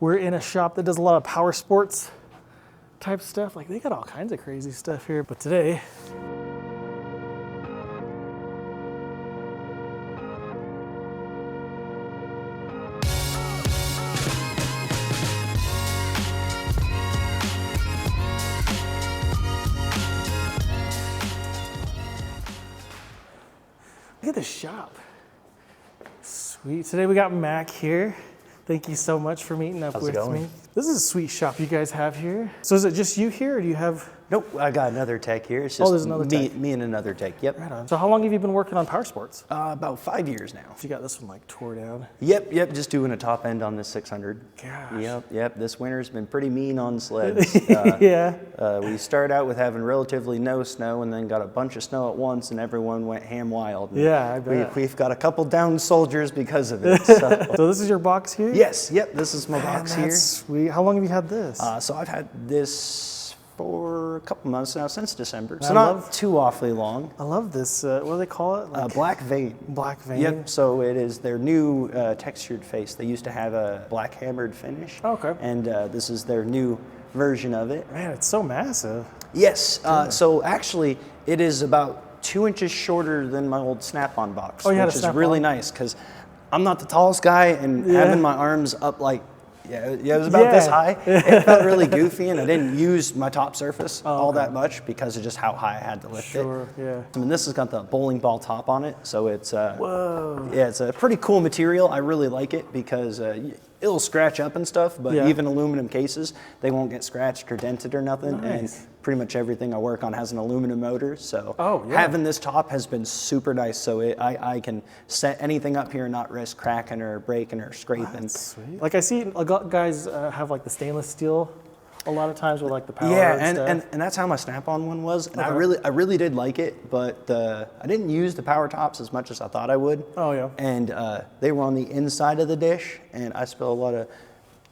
We're in a shop that does a lot of power sports type stuff. Like they got all kinds of crazy stuff here. But today, look at this shop. Sweet. Today we got Mac here. Thank you so much for meeting up with me. This is a sweet shop you guys have here. So is it just you here, or do you have? Nope, I got another tech here. It's just there's another tech. Me and another tech, yep. Right on. So how long have you been working on Powersports? About 5 years now. So you got this one like tore down? Yep, just doing a top end on this 600. Gosh. Yep, this winter's been pretty mean on sleds. Yeah. We started out with having relatively no snow and then got a bunch of snow at once and everyone went ham wild. Yeah, I bet. We've got a couple down soldiers because of it. So, so this is your box here? Yes, yep, this is my box here. Sweet. How long have you had this? So I've had this for a couple months now, since December. So I not too awfully long. I love this. What do they call it? Like, black vein. Black vein? Yep, so it is their new textured face. They used to have a black hammered finish. Okay. And this is their new version of it. Man, it's so massive. Yes, so actually it is about 2 inches shorter than my old SnapOn box, which is really nice because I'm not the tallest guy, and having my arms up like, it was about this high. It felt really goofy, and I didn't use my top surface all that much because of just how high I had to lift it. Yeah. I mean, this has got the bowling ball top on it, so it's whoa. Yeah, it's a pretty cool material. I really like it because it'll scratch up and stuff, but even aluminum cases, they won't get scratched or dented or nothing. Nice. And pretty much everything I work on has an aluminum motor, so having this top has been super nice. So I can set anything up here and not risk cracking or breaking or scraping. That's sweet. Like I see guys have like the stainless steel a lot of times with like the power and stuff. and that's how my Snap-on one was. And I really did like it, but I didn't use the power tops as much as I thought I would. Oh yeah. And they were on the inside of the dish, and I spilled a lot of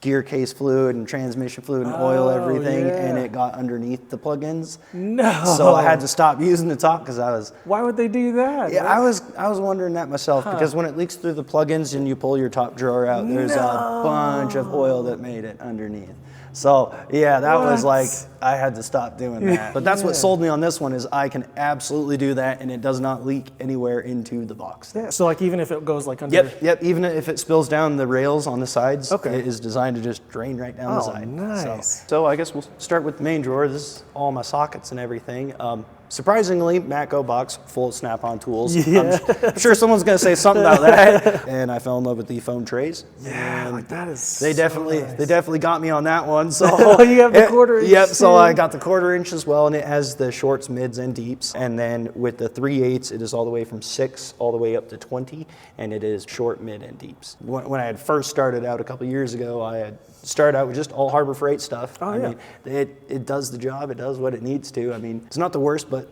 gear case fluid and transmission fluid and oil, everything, and it got underneath the plugins. No. So I had to stop using the top because I was. Why would they do that? Yeah, I was wondering that myself because when it leaks through the plugins and you pull your top drawer out, there's a bunch of oil that made it underneath. So yeah, that was like, I had to stop doing that. But that's what sold me on this one is I can absolutely do that and it does not leak anywhere into the box. Yeah, so like even if it goes like under... Yep, even if it spills down the rails on the sides, it is designed to just drain right down the side. Nice. So I guess we'll start with the main drawer. This is all my sockets and everything. Surprisingly, Matco box full of Snap-on tools. Yeah. I'm sure someone's gonna say something about that. And I fell in love with the foam trays. Yeah, like that is. They definitely got me on that one. So you have the 1/4 inch. Yep. So I got the 1/4 inch as well, and it has the shorts, mids, and deeps. And then with the 3/8, it is all the way from 6 all the way up to 20, and it is short, mid, and deeps. When I had first started out a couple years ago, I had started out with just all Harbor Freight stuff. I mean, it does the job. It does what it needs to. I mean, it's not the worst, but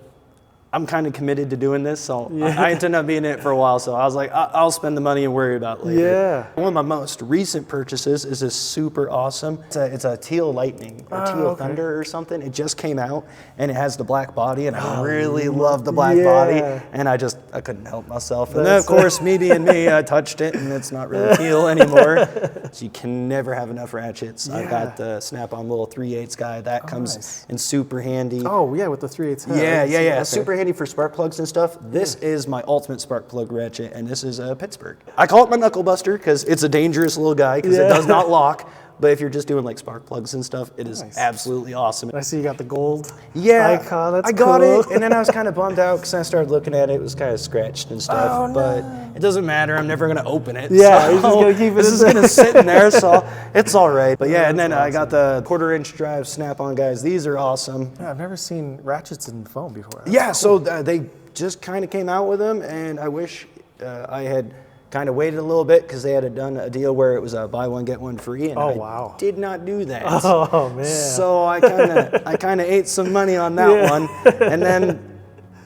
I'm kind of committed to doing this, so I intend on being in it for a while. So I was like, I'll spend the money and worry about it later. Yeah. One of my most recent purchases is this super awesome. It's a Teal Lightning or Teal Thunder or something. It just came out and it has the black body, and I really love the black body, and I couldn't help myself. And then of course, me being me, I touched it, and it's not really teal anymore. So you can never have enough ratchets. I got the Snap-on little 3/8 guy that comes in super handy. Oh yeah, with the 3/8 head. Yeah. Okay. Super handy for spark plugs and stuff. This is my ultimate spark plug ratchet, and this is a Pittsburgh. I call it my knuckle buster because it's a dangerous little guy because it does not lock. But if you're just doing like spark plugs and stuff, it is absolutely awesome. I see you got the gold icon. That's I got cool. it, and then I was kind of bummed out because I started looking at it. It was kind of scratched and stuff. But it doesn't matter. I'm never gonna open it. Yeah, you're just gonna keep it. This is gonna sit in there, so it's all right. But yeah, and then I got the 1/4 inch drive Snap-on guys. These are awesome. Yeah, I've never seen ratchets in foam before. So they just kind of came out with them, and I wish I had kind of waited a little bit because they had done a deal where it was a buy one get one free, and I did not do that. Oh man! So I kind of ate some money on that one, and then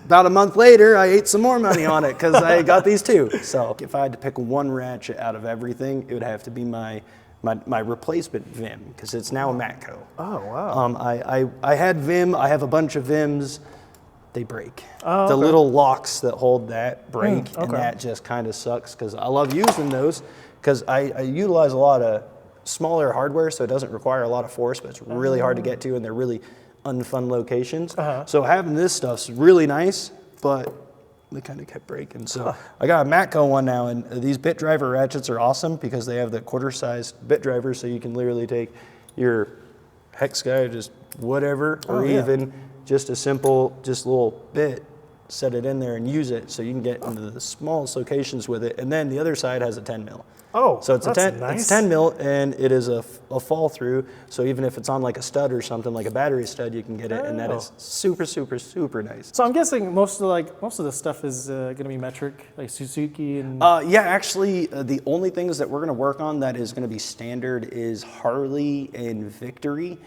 about a month later I ate some more money on it because I got these two. So if I had to pick one ratchet out of everything, it would have to be my replacement Vim because it's now a Matco. Oh wow! I had Vim. I have a bunch of Vims. They break. The little locks that hold that break, and that just kind of sucks because I love using those because I utilize a lot of smaller hardware, so it doesn't require a lot of force, but it's really hard to get to, and they're really unfun locations. So having this stuff's really nice, but they kind of kept breaking. So I got a Matco one now, and these bit driver ratchets are awesome because they have the quarter-sized bit driver, so you can literally take your hex guy, just whatever, or even just a simple, just little bit, set it in there and use it, so you can get into the smallest locations with it. And then the other side has a 10 mil. Oh, so it's nice. It's 10 mil, and it is a fall through. So even if it's on like a stud or something, like a battery stud, you can get it, and that is super, super, super nice. So I'm guessing most of the stuff is going to be metric, like Suzuki and. Yeah, actually, the only things that we're going to work on that is going to be standard is Harley and Victory.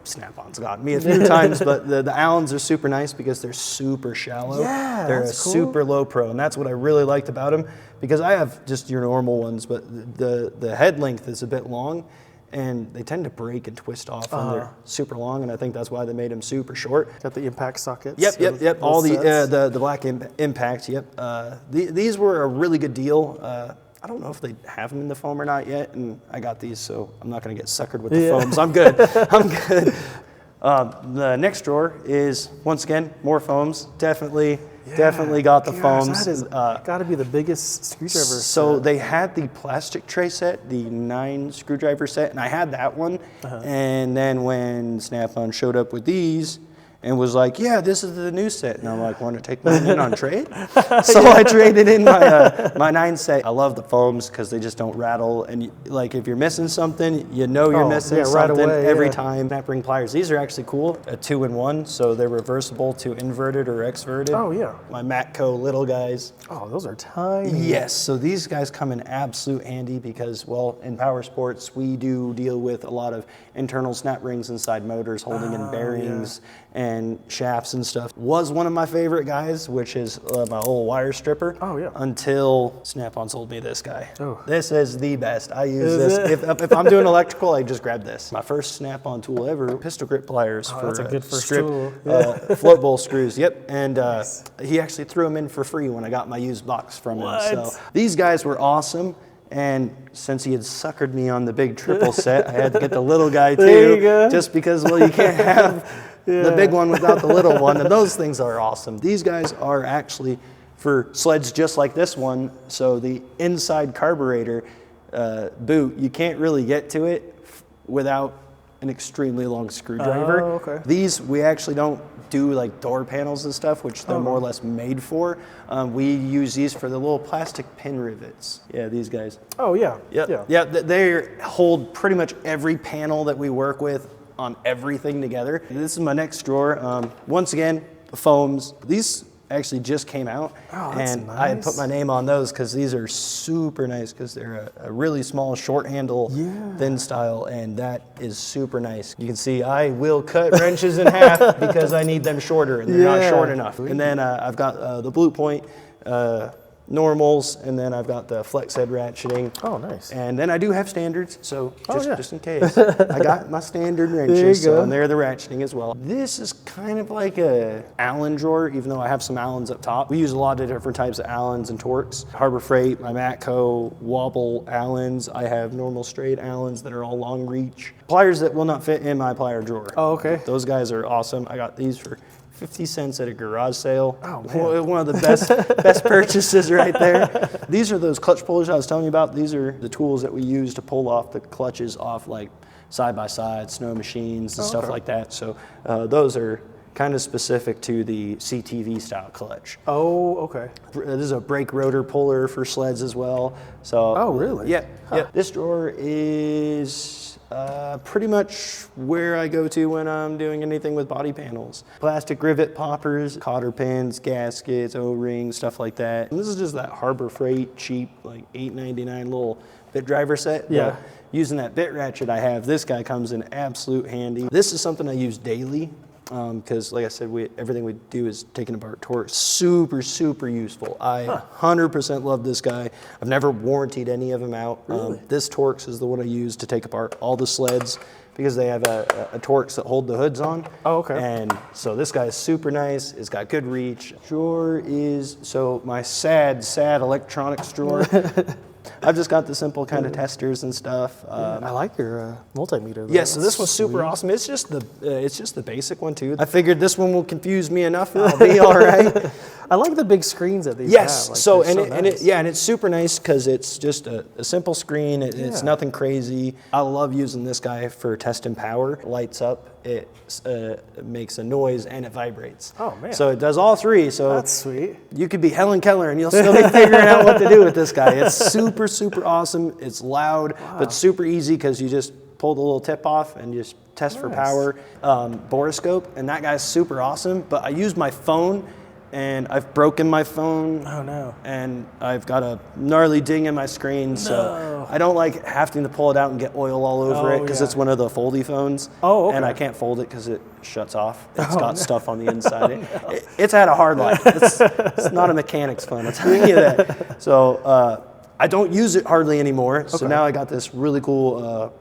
Snap-on's got me a few times, but the Allens are super nice because they're super shallow. Yeah, they're that's cool. Super low pro, and that's what I really liked about them, because I have just your normal ones, but the head length is a bit long, and they tend to break and twist off when they're super long, and I think that's why they made them super short. Got the impact sockets. Yep. All the black impacts. Yep. These were a really good deal. I don't know if they have them in the foam or not yet, and I got these, so I'm not going to get suckered with the foams. I'm good. I'm good. The next drawer is, once again, more foams. Definitely got the foams. That is got to be the biggest screwdriver. So they had the plastic tray set, the 9 screwdriver set, and I had that one. And then when SnapOn showed up with these, and was like, yeah, this is the new set. And I'm like, want to take mine in on trade? So I traded in my 9 set. I love the foams because they just don't rattle. And like if you're missing something, you know you're missing something right away, every time. Snap ring pliers, these are actually cool, a 2-in-1. So they're reversible to inverted or exverted. Oh, yeah. My Matco little guys. Oh, those are tiny. Yes, so these guys come in absolute handy because, well, in Powersports, we do deal with a lot of internal snap rings inside motors, holding in bearings and shafts and stuff. Was one of my favorite guys, which is my old wire stripper. Oh, yeah. Until SnapOn sold me this guy. Oh. This is the best. I use this. If I'm doing electrical, I just grab this. My first SnapOn tool ever, pistol grip pliers for that's a good first strip tool. float bowl screws. Yep, and he actually threw them in for free when I got my used box from him. So these guys were awesome. And since he had suckered me on the big triple set, I had to get the little guy too. There you go. Just because, well, you can't have the big one without the little one. And those things are awesome. These guys are actually for sleds just like this one. So the inside carburetor boot, you can't really get to it without an extremely long screwdriver. Oh, okay. These, we actually don't do like door panels and stuff, which they're more or less made for. We use these for the little plastic pin rivets. Yeah, these guys. Oh, yeah. Yeah, they hold pretty much every panel that we work with on everything together. This is my next drawer. Once again, the foams. These actually just came out, and I had put my name on those because these are super nice because they're a really small short handle thin style, and that is super nice. You can see I will cut wrenches in half because I need them shorter, and they're not short enough. And then I've got the Blue Point normals, and then I've got the flex head ratcheting. Oh, nice. And then I do have standards, so just in case. I got my standard wrenches, and they're the ratcheting as well. This is kind of like a Allen drawer, even though I have some Allens up top. We use a lot of different types of Allens and Torx. Harbor Freight, my Matco, wobble Allens. I have normal straight Allens that are all long reach. Pliers that will not fit in my plier drawer. Oh, okay. Those guys are awesome. I got these for 50 cents at a garage sale. Oh, man. One of the best purchases right there. These are those clutch pullers I was telling you about. These are the tools that we use to pull off the clutches off like side-by-side, snow machines and stuff like that. So those are kind of specific to the CTV style clutch. Oh, okay. This is a brake rotor puller for sleds as well. So. Oh, really? Yeah. This drawer is pretty much where I go to when I'm doing anything with body panels. Plastic rivet poppers, cotter pins, gaskets, O-rings, stuff like that. And this is just that Harbor Freight cheap, like $8.99 little bit driver set. Yeah. But using that bit ratchet I have, this guy comes in absolute handy. This is something I use daily. Because like I said, everything we do is taken apart Torx. Super, super useful. I 100% love this guy. I've never warrantied any of them out. Really? This Torx is the one I use to take apart all the sleds because they have a Torx that hold the hoods on. Oh, okay. And so this guy is super nice. It's got good reach. Drawer is, so my sad electronics drawer. I've just got the simple kind of testers and stuff. I like your multimeter. Yeah, so this one's super awesome. It's just the basic one too. I figured this one will confuse me enough and I'll be all right. I like the big screens that these yes, have. Like, so nice. and it's super nice because it's just a simple screen. It's nothing crazy. I love using this guy for testing power. It lights up, it makes a noise, and it vibrates. Oh man! So it does all three. So that's sweet. You could be Helen Keller and you'll still be figuring out what to do with this guy. It's super, super awesome. It's loud, but super easy because you just pull the little tip off and just test for power. Borescope, and that guy's super awesome. But I use my phone. And I've broken my phone. Oh no. And I've got a gnarly ding in my screen, so I don't like having to pull it out and get oil all over it because it's one of the foldy phones. Oh, okay. And I can't fold it because it shuts off. It's got stuff on the inside. It's had a hard life. It's not a mechanic's phone, I'll tell you that. So I don't use it hardly anymore. So now I got this really cool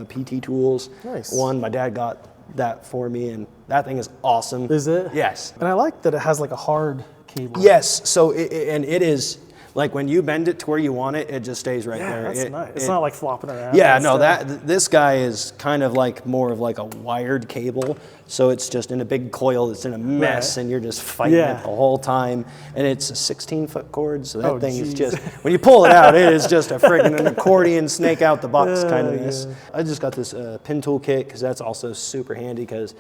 PT Tools one. My dad got that for me, and that thing is awesome. Is it? Yes. And I like that it has like a hard cable. Yes. So it is like when you bend it to where you want it, it just stays right there. That's nice. It's not like flopping around. Yeah, no, this guy is kind of like more of like a wired cable. So it's just in a big coil, it's in a mess, and you're just fighting it the whole time. And it's a 16-foot cord, so that thing is just, when you pull it out, it is just a friggin' an accordion snake out the box kind of mess. I just got this pin tool kit because that's also super handy because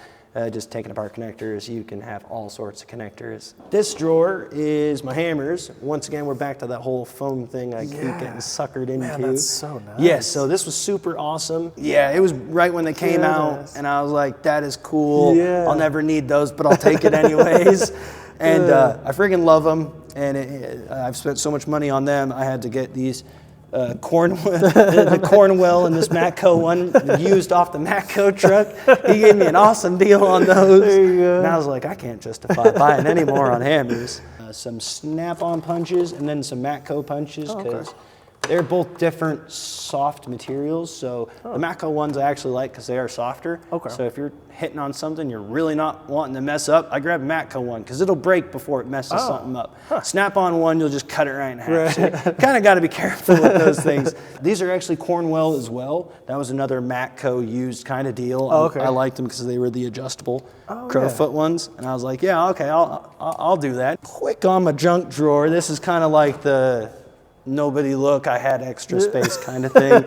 just taking apart connectors, you can have all sorts of connectors. This drawer is my hammers. Once again, we're back to that whole foam thing I keep getting suckered into. Man, that's so nice. Yes, so this was super awesome. Yeah, it was right when they came out, and I was like, that is cool. Yeah. I'll never need those, but I'll take it anyways. And I friggin' love them, and I've spent so much money on them, I had to get these the Cornwell and this Matco one used off the Matco truck. He gave me an awesome deal on those. There you go. And I was like, I can't justify buying any more on hammers. Some Snap-on punches and then some Matco punches because they're both different soft materials. So the Matco ones I actually like because they are softer. Okay. So if you're hitting on something you're really not wanting to mess up, I grab a Matco one because it'll break before it messes something up. Snap-on one, you'll just cut it right in half. So you kind of got to be careful with those things. These are actually Cornwell as well. That was another Matco used kind of deal. I liked them because they were the adjustable crowfoot ones. And I was like, yeah, okay, I'll do that. Quick on my junk drawer. This is kind of like the nobody look, I had extra space kind of thing.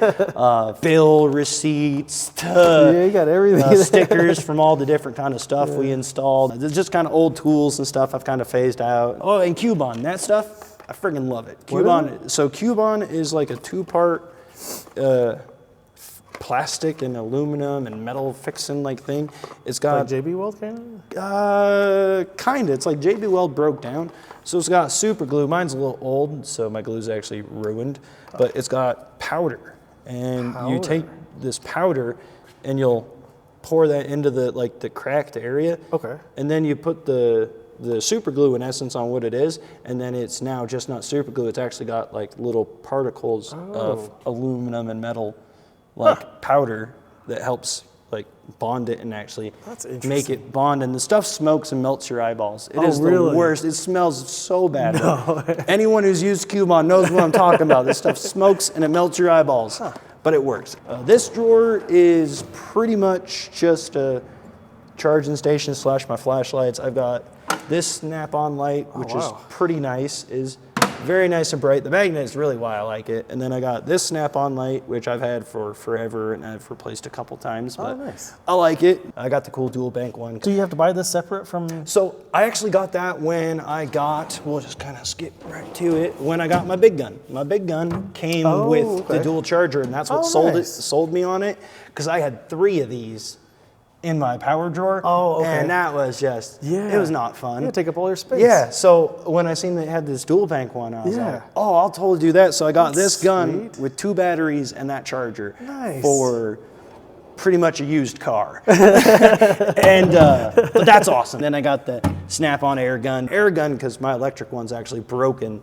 Bill receipts, you got everything. Stickers from all the different kind of stuff we installed. It's just kind of old tools and stuff I've kind of phased out. Oh, and Cubon, that stuff, I friggin' love it. Cubon, so Cubon is like a two-part plastic and aluminum and metal fixing like thing. It's got like JB Weld kind of? Kinda. It's like JB Weld broke down. So it's got super glue. Mine's a little old, so my glue's actually ruined. But it's got powder. And you take this powder and you'll pour that into the cracked area. Okay. And then you put the super glue in essence on what it is, and then it's now just not super glue, it's actually got like little particles of aluminum and metal powder that helps like bond it and actually make it bond, and the stuff smokes and melts your eyeballs. It is the worst. It smells so bad. Anyone who's used Cubon knows what I'm talking about. This stuff smokes and it melts your eyeballs, but it works. This drawer is pretty much just a charging station / my flashlights. I've got this Snap-on light, which is pretty nice, is very nice and bright. The magnet is really why I like it. And then I got this Snap-on light, which I've had for forever and I've replaced a couple times, but I like it. I got the cool dual bank one. Do you have to buy this separate from? So I actually got that when I got, we'll just kind of skip right to it, when I got my big gun. My big gun came with the dual charger, and that's what sold me on it, because I had 3 of these in my power drawer. And that was just, it was not fun. Yeah, take up all your space. Yeah, so when I seen they had this dual bank one, I was like, oh, I'll totally do that. So I got this gun with 2 batteries and that charger for pretty much a used car. And, but that's awesome. Then I got the Snap-on air gun. Air gun, because my electric one's actually broken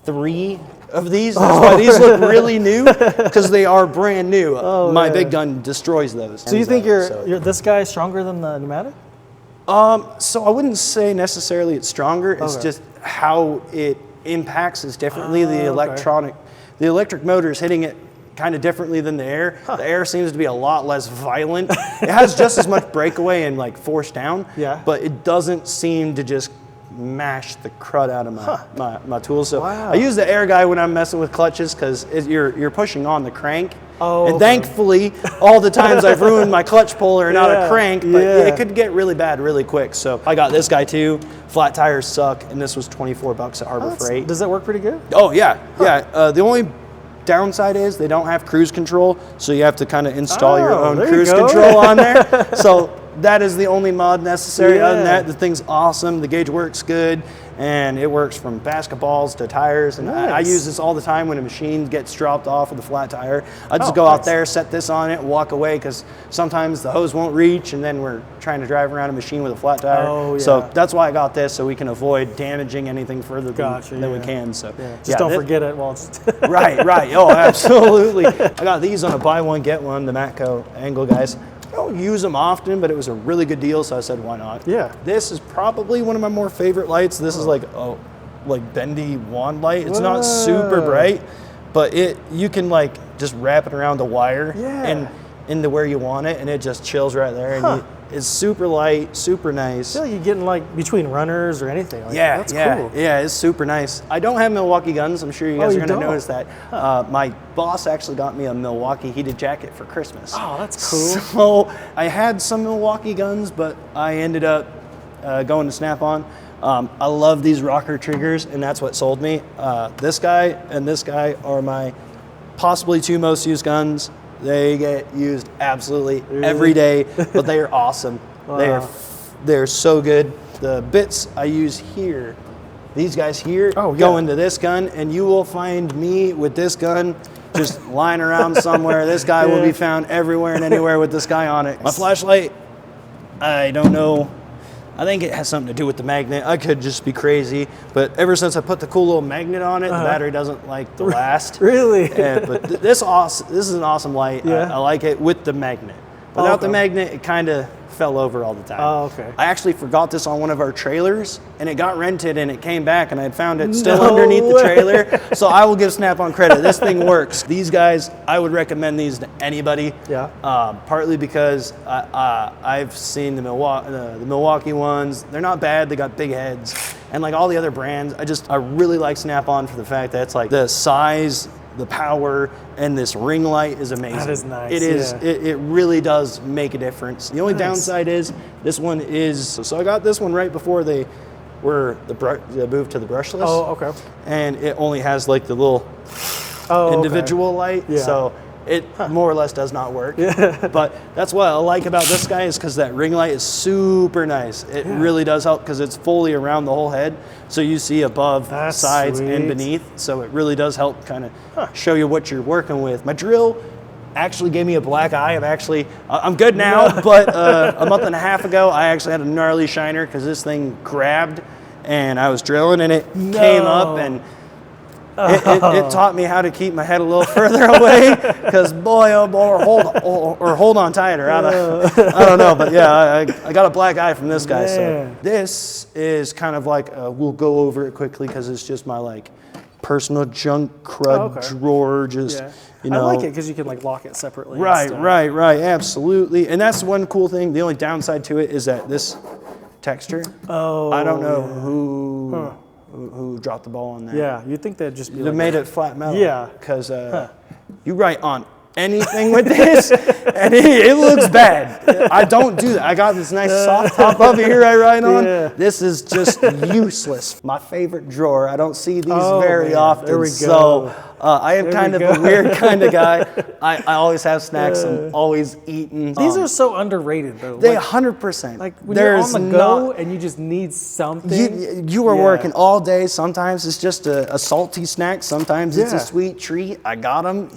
3 of these. That's why these look really new, because they are brand new. My big gun destroys those. So you think this guy is stronger than the pneumatic? So I wouldn't say necessarily it's stronger. It's just how it impacts is differently. The the electric motor is hitting it kind of differently than the air. The air seems to be a lot less violent. It has just as much breakaway and like force down, but it doesn't seem to just mash the crud out of my tool. So I use the air guy when I'm messing with clutches because you're pushing on the crank. And thankfully, all the times I've ruined my clutch puller and not a crank, but it could get really bad really quick. So I got this guy too. Flat tires suck, and this was $24 at Harbor Freight. Does that work pretty good? Oh yeah, the only downside is they don't have cruise control, so you have to kind of install your own cruise control on there. So that is the only mod necessary. Other than that, the thing's awesome. The gauge works good, and it works from basketballs to tires. And I use this all the time when a machine gets dropped off with a flat tire. I just go out there, set this on it, walk away, because sometimes the hose won't reach, and then we're trying to drive around a machine with a flat tire. So that's why I got this, so we can avoid damaging anything further than we can. So just don't forget it while it's right. Oh, absolutely. I got these on a buy one get one, the Matco angle guys. I don't use them often, but it was a really good deal, so I said, why not? Yeah. This is probably one of my more favorite lights. This is like bendy wand light. It's not super bright, but you can like just wrap it around the wire and into where you want it, and it just chills right there. And it's super light, super nice. I feel like you're getting like between runners or anything. Like, that's cool. Yeah, it's super nice. I don't have Milwaukee guns. I'm sure you guys are going to notice that. My boss actually got me a Milwaukee heated jacket for Christmas. Oh, that's cool. So I had some Milwaukee guns, but I ended up going to SnapOn. I love these rocker triggers, and that's what sold me. This guy and this guy are my possibly two most used guns. They get used absolutely every day, but they are awesome. They're so good. The bits I use here, these guys here, go into this gun, and you will find me with this gun just lying around somewhere. This guy will be found everywhere and anywhere with this guy on it. My flashlight, I don't know. I think it has something to do with the magnet. I could just be crazy, but ever since I put the cool little magnet on it, the battery doesn't like to last. Really? But this is an awesome light. I like it with the magnet. Without the magnet, it kind of fell over all the time. Oh, okay. I actually forgot this on one of our trailers, and it got rented, and it came back, and I had found it still underneath the trailer. So I will give SnapOn credit. This thing works. These guys, I would recommend these to anybody. Partly because I've seen the Milwaukee ones. They're not bad. They got big heads, and like all the other brands, I really like SnapOn for the fact that it's like the size, the power, and this ring light is amazing. That is nice. It is. It really does make a difference. The only downside is this one is. So I got this one right before they moved to the brushless. Oh, okay. And it only has like the little individual light. So it more or less does not work. But that's what I like about this guy is because that ring light is super nice. It really does help because it's fully around the whole head. So you see above, sides, and beneath. So it really does help kind of show you what you're working with. My drill actually gave me a black eye. I'm good now, but a month and a half ago, I actually had a gnarly shiner because this thing grabbed and I was drilling and it came up and it taught me how to keep my head a little further away because boy, oh boy, or hold on tighter. I don't know, but yeah, I got a black eye from this guy. So this is kind of like, we'll go over it quickly because it's just my like personal junk crud drawer. You know, I like it because you can like lock it separately. Right, absolutely. And that's one cool thing. The only downside to it is that this texture. I don't know who dropped the ball on that. Yeah, you'd think they'd just be they made it flat metal. Yeah. Because you write on anything with this, and it looks bad. I don't do that. I got this nice soft top over here I write on. This is just useless. My favorite drawer. I don't see these very often. There we go. So I am kind of a weird kind of guy. I always have snacks. I'm always eating. These are so underrated though. They 100%. Like when you're on the go and you just need something. You are working all day. Sometimes it's just a salty snack. Sometimes it's a sweet treat. I got them.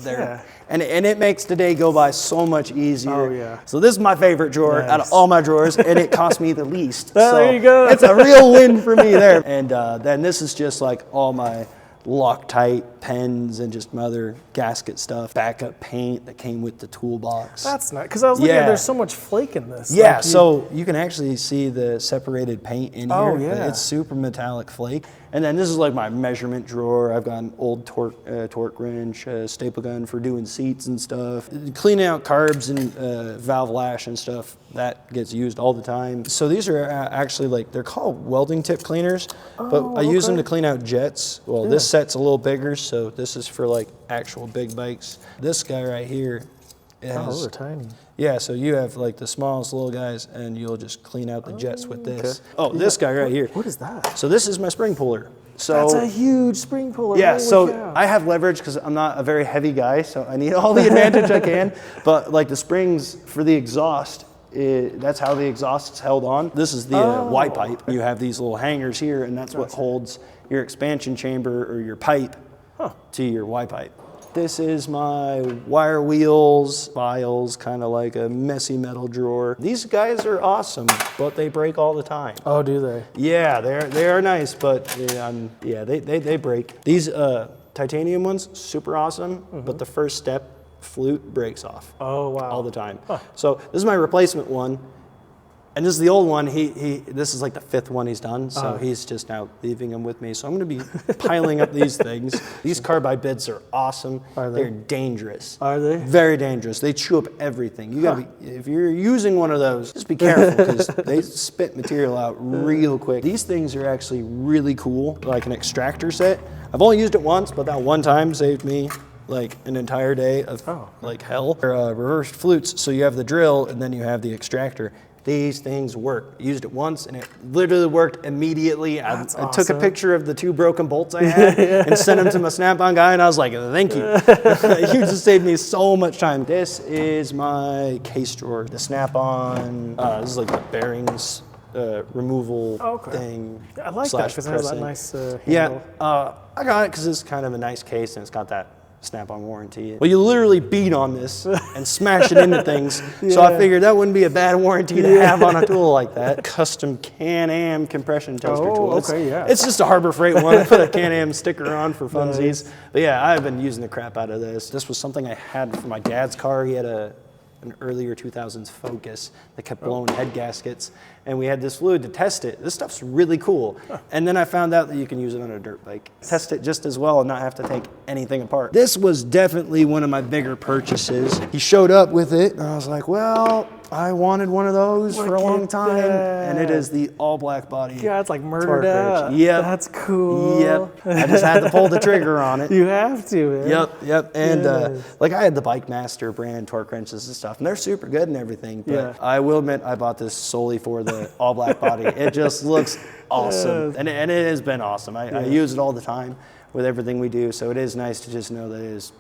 And it makes the day go by so much easier. So this is my favorite drawer out of all my drawers, and it cost me the least. So there you go. It's a real win for me there. And then this is just like all my Loctite pens and just my other gasket stuff. Backup paint that came with the toolbox. That's nice, because I was looking at there's so much flake in this. Yeah, like so you can actually see the separated paint in here. Oh, yeah. It's super metallic flake. And then this is like my measurement drawer. I've got an old torque wrench, staple gun for doing seats and stuff. Cleaning out carbs and valve lash and stuff, that gets used all the time. So these are actually like, they're called welding tip cleaners, but I use them to clean out jets. Well, this set's a little bigger, so this is for like actual big bikes. This guy right here, those are tiny. Yeah, so you have like the smallest little guys, and you'll just clean out the jets with this. Oh, this guy right here. What is that? So this is my spring puller. So that's a huge spring puller. Yeah, Holy so cow. I have leverage because I'm not a very heavy guy, so I need all the advantage I can. But like the springs for the exhaust, that's how the exhaust is held on. This is the Y pipe. You have these little hangers here, and that's what holds your expansion chamber or your pipe to your Y pipe. This is my wire wheels, files, kind of like a messy metal drawer. These guys are awesome, but they break all the time. Oh, do they? Yeah, they are nice, but they break. These titanium ones, super awesome, but the first step flute breaks off. Oh, wow. All the time. So this is my replacement one. And this is the old one. This is like the 5th one he's done, so he's just now leaving them with me. So I'm going to be piling up these things. These carbide bits are awesome. Are they? They're dangerous. Are they? Very dangerous. They chew up everything. You got to be, if you're using one of those, just be careful because they spit material out real quick. These things are actually really cool, like an extractor set. I've only used it once, but that one time saved me like an entire day of like hell. They're reversed flutes, so you have the drill and then you have the extractor. These things work. I used it once and it literally worked immediately. I took a picture of the 2 broken bolts I had and sent them to my SnapOn guy, and I was like, thank you. You just saved me so much time. This is my case drawer, the SnapOn. This is like the bearings removal thing. I like that because it has that nice handle. Yeah, I got it because it's kind of a nice case and it's got that Snap-on warranty. Well, you literally beat on this and smash it into things. So I figured that wouldn't be a bad warranty to have on a tool like that. Custom Can-Am compression toaster tool. It's just a Harbor Freight one. I put a Can-Am sticker on for funsies. But yeah, I've been using the crap out of this. This was something I had for my dad's car. He had an earlier 2000s Focus that kept blowing head gaskets, and we had this fluid to test it. This stuff's really cool. And then I found out that you can use it on a dirt bike. Test it just as well and not have to take anything apart. This was definitely one of my bigger purchases. He showed up with it, and I was like, well, I wanted one of those for a long time, and it is the all black body. Yeah, it's like murdered out. Yep. That's cool. Yep. I just had to pull the trigger on it. You have to, man. Yep. And like I had the Bike Master brand torque wrenches and stuff, and they're super good and everything. But I will admit, I bought this solely for the all black body. It just looks awesome, and it has been awesome. I use it all the time with everything we do, so it is nice to just know that it is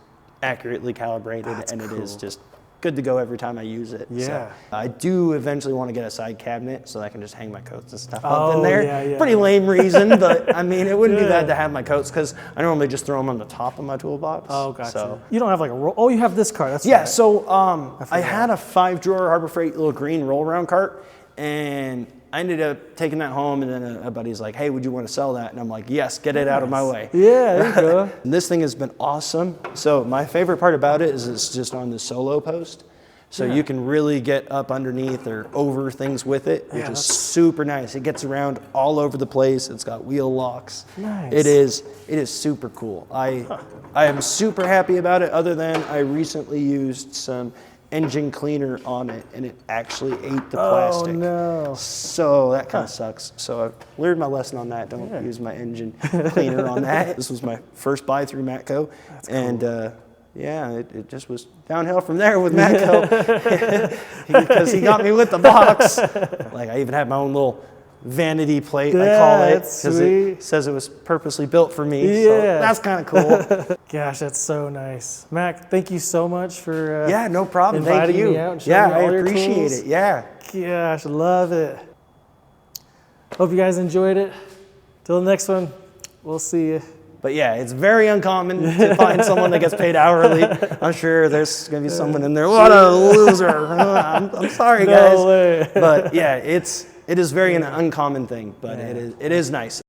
accurately calibrated and it is just good to go every time I use it. Yeah. So I do eventually want to get a side cabinet so that I can just hang my coats and stuff up in there. Pretty lame reason, but I mean, it wouldn't be bad to have my coats because I normally just throw them on the top of my toolbox. Oh, gotcha. So, you don't have like a roll. Oh, you have this cart. That's right. So I had a 5-drawer Harbor Freight little green roll around cart, and I ended up taking that home, and then a buddy's like, hey, would you want to sell that? And I'm like, yes, get it out of my way. Yeah, there you go. This thing has been awesome. So my favorite part about it is it's just on the solo post. So you can really get up underneath or over things with it, which is super nice. It gets around all over the place. It's got wheel locks. Nice. It is super cool. I am super happy about it, other than I recently used some engine cleaner on it and it actually ate the plastic. Oh no. So that kind of sucks. So I've learned my lesson on that. Don't use my engine cleaner on that. This was my first buy through Matco. That's cool. And yeah, it just was downhill from there with Matco because he got me with the box. Like I even had my own little vanity plate, I call it, because it says it was purposely built for me. Yeah. So that's kind of cool. Gosh, that's so nice. Mac, thank you so much for no problem. inviting Thank you. me out and showing me all I appreciate your tools. it. Yeah. Gosh, love it. Hope you guys enjoyed it. Till the next one, we'll see you. But yeah, it's very uncommon to find someone that gets paid hourly. I'm sure there's going to be someone in there, what a loser. I'm sorry, guys. No way. But yeah, it is very an uncommon thing, but it is nice.